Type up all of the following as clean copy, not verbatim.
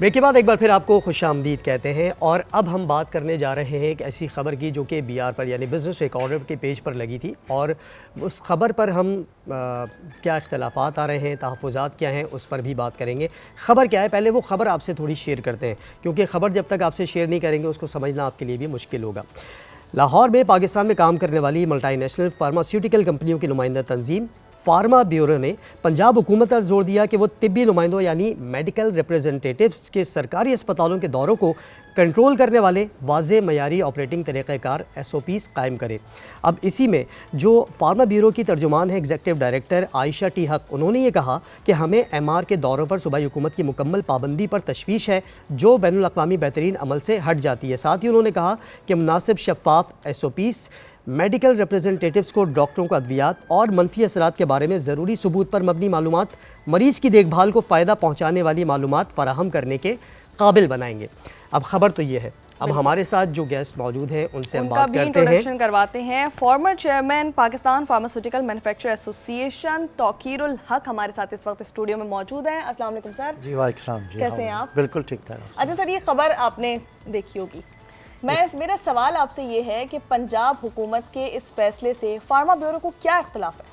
Break के बाद एक बार फिर आपको खुश आमदीद कहते हैं और अब हम बात करने जा रहे हैं एक ऐसी ख़बर की जो कि BR पर यानी बिज़नेस रिकॉर्डर के पेज पर लगी थी और उस ख़बर पर हम क्या इख्तलाफात आ रहे हैं, तहफ़्फ़ुज़ात क्या हैं, उस पर भी बात करेंगे। ख़बर क्या है, पहले वो ख़बर आपसे थोड़ी शेयर करते हैं क्योंकि ख़बर जब तक आपसे शेयर नहीं करेंगे उसको समझना आपके लिए भी मुश्किल होगा। लाहौर में पाकिस्तान में काम करने वाली मल्टीनेशनल फार्मास्यूटिकल कंपनियों की नुमाइंदा तंजीम फार्मा ब्यूरो ने पंजाब हुकूमत पर जोर दिया कि वो तिब्बी नुमाइंदों यानी मेडिकल रिप्रेजेंटेटिव्स के सरकारी अस्पतालों के दौरों को कंट्रोल करने वाले वाज़े मयारी ऑपरेटिंग तरीक़ाकार SOPs कायम करे। अब इसी में जो फार्मा ब्यूरो की तर्जुमान है एग्जीक्यूटिव डायरेक्टर आयशा टी हक, उन्होंने ये कहा कि हमें MR के दौरों पर सूबाई हुकूमत की मुकम्मल पाबंदी पर तशवीश है जो बैनुल अक़वामी बेहतरीन अमल से हट जाती है। साथ ही उन्होंने कहा कि मुनासिब शफ़ाफ SOPs मेडिकल रिप्रेजेंटेटिव्स को डॉक्टरों को अद्वियात और मनफी असरात के बारे में ज़रूरी सबूत पर मबनी मालूमात, मरीज़ की देखभाल को फ़ायदा पहुँचाने वाली मालूमात फ़राहम करने के काबिल बनाएंगे। अब ख़बर तो ये है, अब हमारे साथ जो गेस्ट मौजूद हैं उनसे हम बात करते हैं, करवाते हैं। Former chairman Pakistan pharmaceutical manufacturer association Tauqeerul Haq हमारे साथ इस वक्त स्टूडियो में मौजूद हैं। अस्सलाम वालेकुम सर। जी वालेकुम सलाम जी, कैसे हैं आप? बिल्कुल ठीक ठाक। अच्छा सर, ये खबर आपने देखी होगी, मेरा सवाल आपसे ये है कि पंजाब हुकूमत के इस फैसले से फार्मा ब्यूरो को क्या इख्तलाफ है?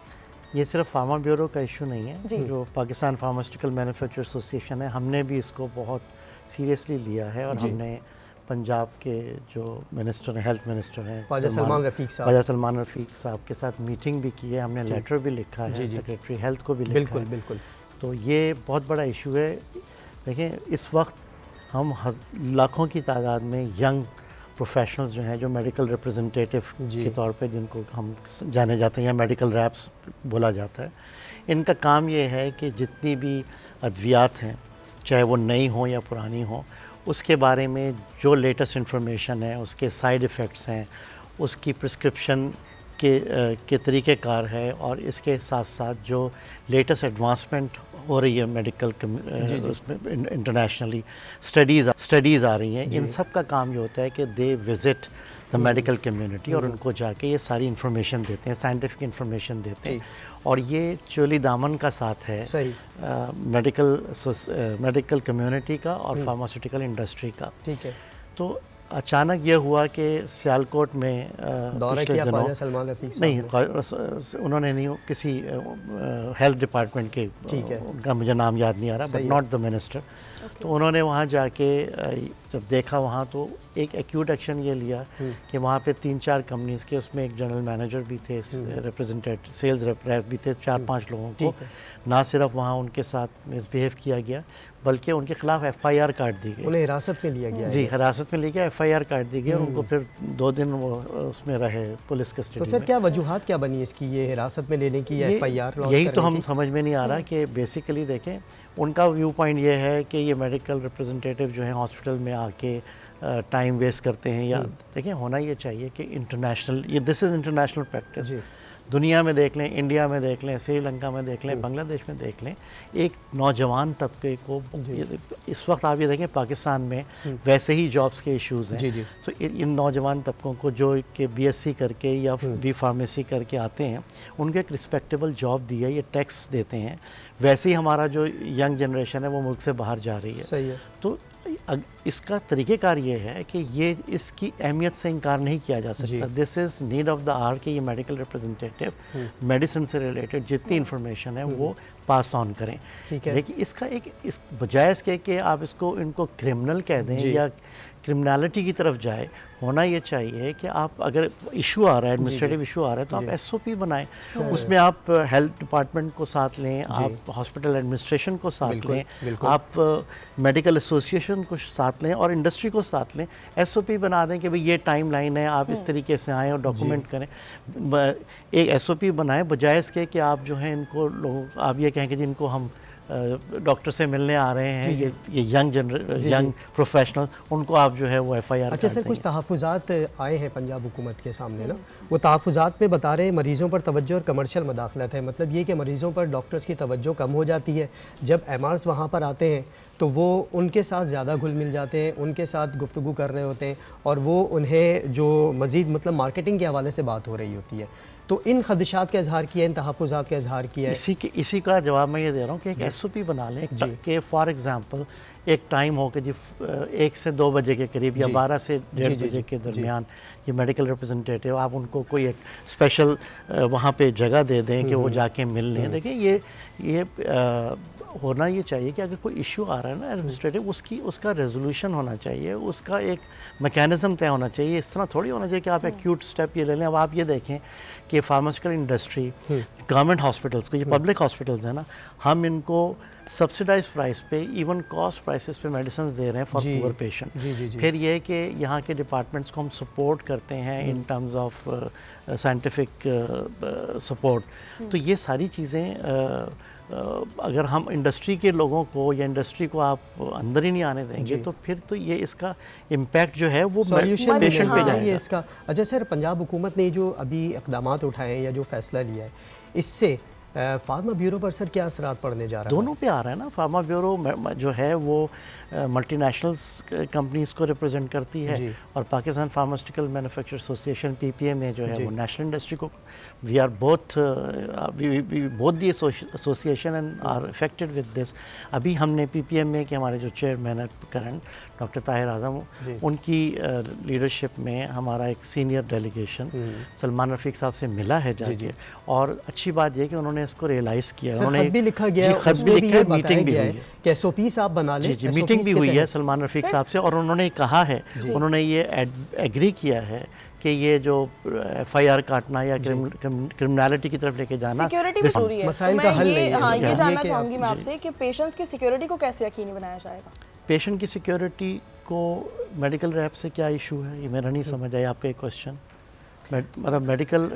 ये सिर्फ फार्मा ब्यूरो का इशू नहीं है, जो पाकिस्तान फार्मास्यूटिकल मैन्युफैक्चरर एसोसिएशन है, हमने भी इसको बहुत सीरियसली लिया है और हमने पंजाब के जो मिनिस्टर हैं, हेल्थ मिनिस्टर हैं ख्वाजा सलमान रफ़ीक साहब के साथ मीटिंग भी की है, हमने लेटर भी लिखा है, सेक्रेटरी हेल्थ को भी लिखा है। बिल्कुल। तो ये बहुत बड़ा इशू है। देखें, इस वक्त हम लाखों की तादाद में यंग प्रोफेशनल्स जो हैं, जो मेडिकल रिप्रेजेंटेटिव के तौर पे जिनको हम जाने जाते हैं या मेडिकल रैप्स बोला जाता है, इनका काम ये है कि जितनी भी अद्वियात हैं, चाहे वो नई हों या पुरानी हों, उसके बारे में जो लेटेस्ट इन्फॉर्मेशन है, उसके साइड इफ़ेक्ट्स हैं, उसकी प्रिस्क्रिप्शन के तरीक़ेकार है और इसके साथ साथ जो लेटेस्ट एडवांसमेंट हो रही है मेडिकल उसमें इंटरनेशनली स्टडीज़ आ रही हैं, इन सब का काम ये होता है कि दे विज़िट द मेडिकल कम्युनिटी और उनको जाके ये सारी इन्फॉर्मेशन देते हैं, साइंटिफिक इन्फॉर्मेशन देते हैं। और ये चोली दामन का साथ है मेडिकल कम्युनिटी का और फार्मास्यूटिकल इंडस्ट्री का। ठीक है, तो अचानक ये हुआ कि सियालकोट में पिछले दिनों नहीं, उन्होंने नहीं, किसी हेल्थ डिपार्टमेंट के, उनका मुझे नाम याद नहीं आ रहा, बट नॉट द मिनिस्टर। तो उन्होंने वहाँ जाके जब देखा वहाँ, तो एक एक्यूट एक्शन ये लिया कि वहाँ पे 3-4 कंपनीज़ के, उसमें एक जनरल मैनेजर भी थे, रिप्रेजेंटेटिव सेल्स रैप भी थे, 4-5 लोगों को ना सिर्फ वहाँ उनके साथ मिसबिहेव किया गया बल्कि उनके खिलाफ FIR काट दी गई, उन्हें हिरासत में लिया गया। जी, हिरासत में लिया गया, FIR काट दी गई और उनको फिर 2 दिन वो उसमें रहे पुलिस कस्टडी में। तो सर क्या वजूहात क्या बनी इसकी, ये हिरासत में लेने की या FIR लॉन्च? यही तो हम समझ में नहीं आ रहा कि बेसिकली देखें, उनका व्यू पॉइंट ये है कि ये मेडिकल रिप्रेजेंटेटिव जो हैं हॉस्पिटल में आके टाइम वेस्ट करते हैं, या देखें होना ये चाहिए कि इंटरनेशनल, ये दिस इज़ इंटरनेशनल प्रैक्टिस। दुनिया में देख लें, इंडिया में देख लें, श्रीलंका में देख लें, बांग्लादेश में देख लें, एक नौजवान तबके को इस वक्त आप ये देखें पाकिस्तान में वैसे ही जॉब्स के इश्यूज़ हैं, तो इन नौजवान तबकों को जो कि BSc करके या B फार्मेसी करके आते हैं, उनको एक रिस्पेक्टेबल जॉब दी है, ये टैक्स देते हैं। वैसे ही हमारा जो यंग जनरेशन है वो मुल्क से बाहर जा रही है। सही है। तो इसका तरीक़ेकार ये है कि ये इसकी अहमियत से इनकार नहीं किया जा सकता। This is need of the hour कि ये मेडिकल रिप्रेजेंटेटिव मेडिसिन से रिलेटेड जितनी इन्फॉर्मेशन है वो पास ऑन करें। लेकिन इसका एक इस बजाय इसके कि आप इनको क्रिमिनल कह दें या क्रिमिनलिटी की तरफ जाए, होना ये चाहिए कि आप अगर इशू आ रहा है, एडमिनिस्ट्रेटिव इशू आ रहा है, तो आप SOP बनाएं, उसमें आप हेल्थ डिपार्टमेंट को साथ लें, आप हॉस्पिटल एडमिनिस्ट्रेशन को साथ लें, आप मेडिकल एसोसिएशन को साथ लें और इंडस्ट्री को साथ लें। SOP बना दें कि भाई ये टाइम लाइन है, आप इस तरीके से आएँ और डॉक्यूमेंट करें। एक SOP बनाएं बजाय इसके कि आप जो है इनको लोगों, आप ये कहें कि जिनको हम डॉक्टर से मिलने आ रहे हैं, ये यंग प्रोफेशनल, उनको आप जो है वो FIR। अच्छा सर, कुछ तहफ़्फ़ुज़ात आए हैं पंजाब हुकूमत के सामने ना, वो तहफ़्फ़ुज़ात में बता रहे हैं मरीज़ों पर तवज्जो और कमर्शियल मदाखलत है। मतलब ये कि मरीज़ों पर डॉक्टर्स की तवज्जो कम हो जाती है, जब MRs वहाँ पर आते हैं तो वो उनके साथ ज़्यादा घुल मिल जाते हैं, उनके साथ गुफ्तगू कर रहे होते हैं और वो उन्हें जो मज़ीद मतलब मार्केटिंग के हवाले से बात हो रही होती है। تو ان خدشات کا اظہار کیا ہے، ان تحفظات کا اظہار کیا ہے. اسی کا جواب میں یہ دے رہا ہوں کہ ایک ایس او پی بنا لیں کہ فار ایگزامپل ایک ٹائم ہو کہ 1 سے 2 بجے کے قریب یا 12 سے 1:30 بجے کے درمیان یہ میڈیکل ریپرزنٹیٹیو آپ ان کو کوئی ایک اسپیشل وہاں پہ جگہ دے دیں کہ وہ جا کے مل لیں. دیکھیں یہ ہونا یہ چاہیے کہ اگر کوئی ایشو آ رہا ہے نا ایڈمنسٹریٹو اس کا ریزولوشن ہونا چاہیے، اس کا ایک میکینزم طے ہونا چاہیے. اس طرح تھوڑی ہونا چاہیے کہ آپ ایکیوٹ اسٹیپ یہ لے لیں. اب آپ یہ دیکھیں کہ فارماسیوٹیکل انڈسٹری گورنمنٹ ہاسپٹلس کو، یہ پبلک ہاسپٹلز ہیں نا، ہم ان کو سبسیڈائز پرائس پہ ایون کاسٹ پرائسز پہ میڈیسنز دے رہے ہیں فار پور پیشنٹ. پھر یہ کہ یہاں کے ڈپارٹمنٹس کو ہم سپورٹ کرتے ہیں in terms of scientific support. تو یہ ساری چیزیں اگر ہم انڈسٹری کے لوگوں کو یا انڈسٹری کو آپ اندر ہی نہیں آنے دیں گے تو پھر تو یہ اس کا امپیکٹ جو ہے وہ پیشنٹ پہ جائے گا. اس کا اچھا سر، پنجاب حکومت نے جو ابھی اقدامات اٹھائے ہیں یا جو فیصلہ لیا ہے، اس سے فارما بیورو پر سر کیا اثرات پڑنے جا رہا ہے؟ دونوں پہ آ رہا ہے نا. فارما بیورو جو ہے وہ ملٹی نیشنلز کمپنیز کو ریپرزینٹ کرتی ہے اور Pakistan pharmaceutical manufacture association PPMA جو ہے وہ نیشنل انڈسٹری کو. We are both the association and are affected with this. ابھی ہم نے PPMA کے ہمارے جو چیئرمین ہے کرنٹ ڈاکٹر طاہر اعظم، ان کی لیڈرشپ میں ہمارا ایک سینئر ڈیلیگیشن سلمان رفیق صاحب سے ملا ہے جا کے. اور اچھی بات یہ کہ انہوں نے اس کو ریئلائز کیا. انہوں نے خط بھی لکھا گیا ہے، خط بھی لکھا ہے، میٹنگ بھی ہوئی ہے کہ SOPs آپ بنا لیں. جی میٹنگ بھی ہوئی ہے سلمان رفیق صاحب سے، اور انہوں نے کہا ہے، انہوں نے یہ ایگری کیا ہے کہ یہ جو FIR کاٹنا یا کرمنالٹی کی طرف لے کے جانا سیکیورٹی بھی ضروری ہے. مسائل کا حل نہیں ہے. ہاں یہ جاننا چاہوں گی میں آپ سے کہ پیشنٹس کی سیکیورٹی کو کیسے یقینی بنایا جائے گا؟ پیشنٹ کی سیکیورٹی کو میڈیکل ریپ سے کیا ایشو ہے؟ یہ میرا نہیں سمجھ آیا آپ کا ایک کوشچن. مطلب میڈیکل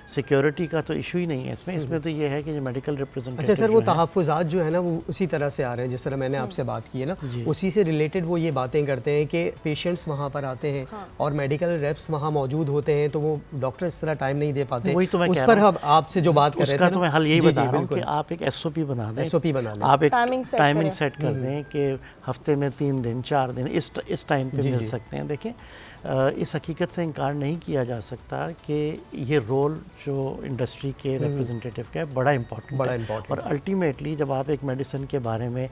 سیکیورٹی کا تو ایشو ہی نہیں ہے اس میں تو یہ ہے کہ جو میڈیکل ریپرزنٹیٹیو. اچھا سر، وہ تحفظات جو ہے نا وہ اسی طرح سے آ رہے ہیں جس طرح میں نے آپ سے بات کی ہے نا، اسی سے ریلیٹڈ وہ یہ باتیں کرتے ہیں کہ پیشنٹس وہاں پر آتے ہیں اور میڈیکل ریپس وہاں موجود ہوتے ہیں تو وہ ڈاکٹر اس طرح ٹائم نہیں دے پاتے. اس پر آپ سے جو بات کر رہے تھے اس کا تو میں حل یہی بتا رہا ہوں کہ آپ ایک SOP بنا دیں. SOP بنا لیں، آپ ایک ٹائمنگ سیٹ کر دیں کہ ہفتے میں 3 دن 4 دن اس ٹائم پہ مل سکتے ہیں. دیکھیں اس حقیقت سے انکار نہیں کیا جا سکتا کہ یہ رول جو انڈسٹری کے ریپرزنٹیٹیو کا ہے بڑا امپورٹنٹ ہے. اور الٹیمیٹلی جب آپ ایک میڈیسن کے بارے میں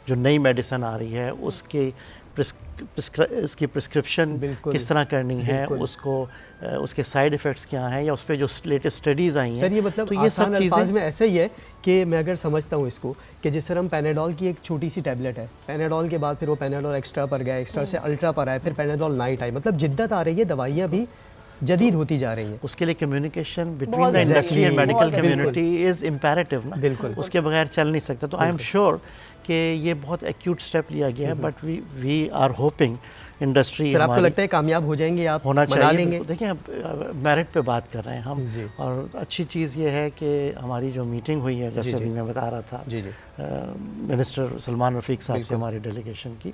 جو نئی میڈیسن آ رہی ہے اس کی پرسکرپشن کس طرح کرنی ہے، اس کے سائیڈ ایفیکٹس کیا ہیں، یا اس پہ جو لیٹسٹ اسٹڈیز آئی ہیں. سر یہ مطلب آسان الفاظ میں ایسا ہی ہے کہ میں اگر سمجھتا ہوں اس کو کہ جس طرح ہم پیناڈول کی ایک چھوٹی سی ٹیبلٹ ہے، پیناڈول کے بعد پھر وہ پیناڈول ایکسٹرا پر گیا، ایکسٹرا سے الٹرا پر آئے، پھر پیناڈول نائٹ آئی، مطلب جدت آ رہی ہے، دوائیاں بھی جدید ہوتی جا رہی ہیں. اس کے لیے communication between the industry and medical community is imperative نا. بالکل اس کے بغیر چل نہیں سکتا. تو آئی ایم شیور کہ یہ بہت ایکیوٹ اسٹیپ لیا گیا ہے، but we are hoping industry. Sir آپ کو لگتا ہے کامیاب ہو جائیں گے، آپ ہونا چاہیے لیں گے؟ دیکھیں میرٹ پہ بات کر رہے ہیں ہم، اور اچھی چیز یہ ہے کہ ہماری جو میٹنگ ہوئی ہے جیسے ابھی میں بتا رہا تھا منسٹر سلمان رفیق صاحب سے ہماری ڈیلیگیشن کی،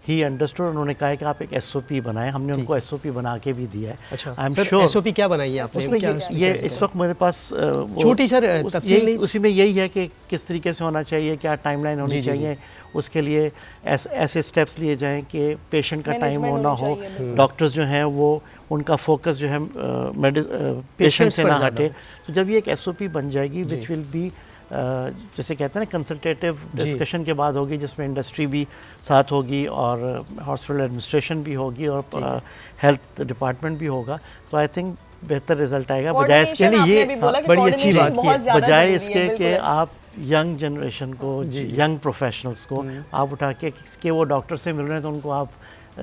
ہی انڈرسٹوڈ. انہوں نے کہا کہ آپ ایک SOP بنائیں. ہم نے ان کو SOP بنا کے بھی دیا ہے. اچھا آئی ایم شیور. SOP کیا بنائی ہے آپ نے؟ یہ اس وقت میرے پاس چھوٹی سر تفصیل نہیں، اسی میں یہی ہے کہ کس طریقے سے ہونا چاہیے، کیا ٹائم لائن ہونی چاہیے، اس کے لیے ایسے اسٹیپس لیے جائیں کہ پیشنٹ کا ٹائم ہونا ہو، ڈاکٹرز جو ہیں وہ ان کا فوکس جو ہے پیشنٹ سے نہ ہٹے. تو جب یہ ایک SOP بن جائے گی وچ ول بی جیسے کہتے ہیں نا کنسلٹیٹیو ڈسکشن کے بعد ہوگی، جس میں انڈسٹری بھی ساتھ ہوگی اور ہاسپٹل ایڈمنسٹریشن بھی ہوگی اور ہیلتھ ڈپارٹمنٹ بھی ہوگا. تو آئی تھنک بہتر رزلٹ آئے گا. بجائے اس کے لیے یہ بڑی اچھی بات کی ہے، بجائے اس کے کہ آپ ینگ جنریشن کو، ینگ پروفیشنلز کو آپ اٹھا کے وہ ڈاکٹر سے مل رہے ہیں تو ان کو آپ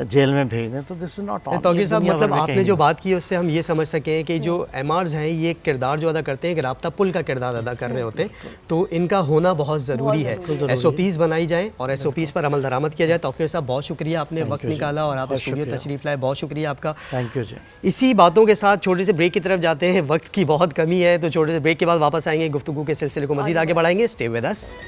جیل میں بھیج دیں، تو دس از ناٹ آن. توقیر صاحب مطلب آپ نے جو بات کی ہے اس سے ہم یہ سمجھ سکیں کہ جو MRs ہیں یہ ایک کردار جو ادا کرتے ہیں، ایک رابطہ پل کا کردار ادا کر رہے ہوتے ہیں، تو ان کا ہونا بہت ضروری ہے. SOPs بنائی جائیں اور SOPs پر عمل درآمد کیا جائے. توقیر صاحب بہت شکریہ، آپ نے وقت نکالا اور آپ اسٹوڈیو تشریف لائے، بہت شکریہ آپ کا. تھینک یو جی. اسی باتوں کے ساتھ چھوٹے سے بریک کی طرف جاتے ہیں، وقت کی بہت کمی ہے، تو چھوٹے سے بریک کے بعد واپس آئیں گے، گفتگو کے سلسلے کو مزید آگے بڑھائیں گے. Stay with us.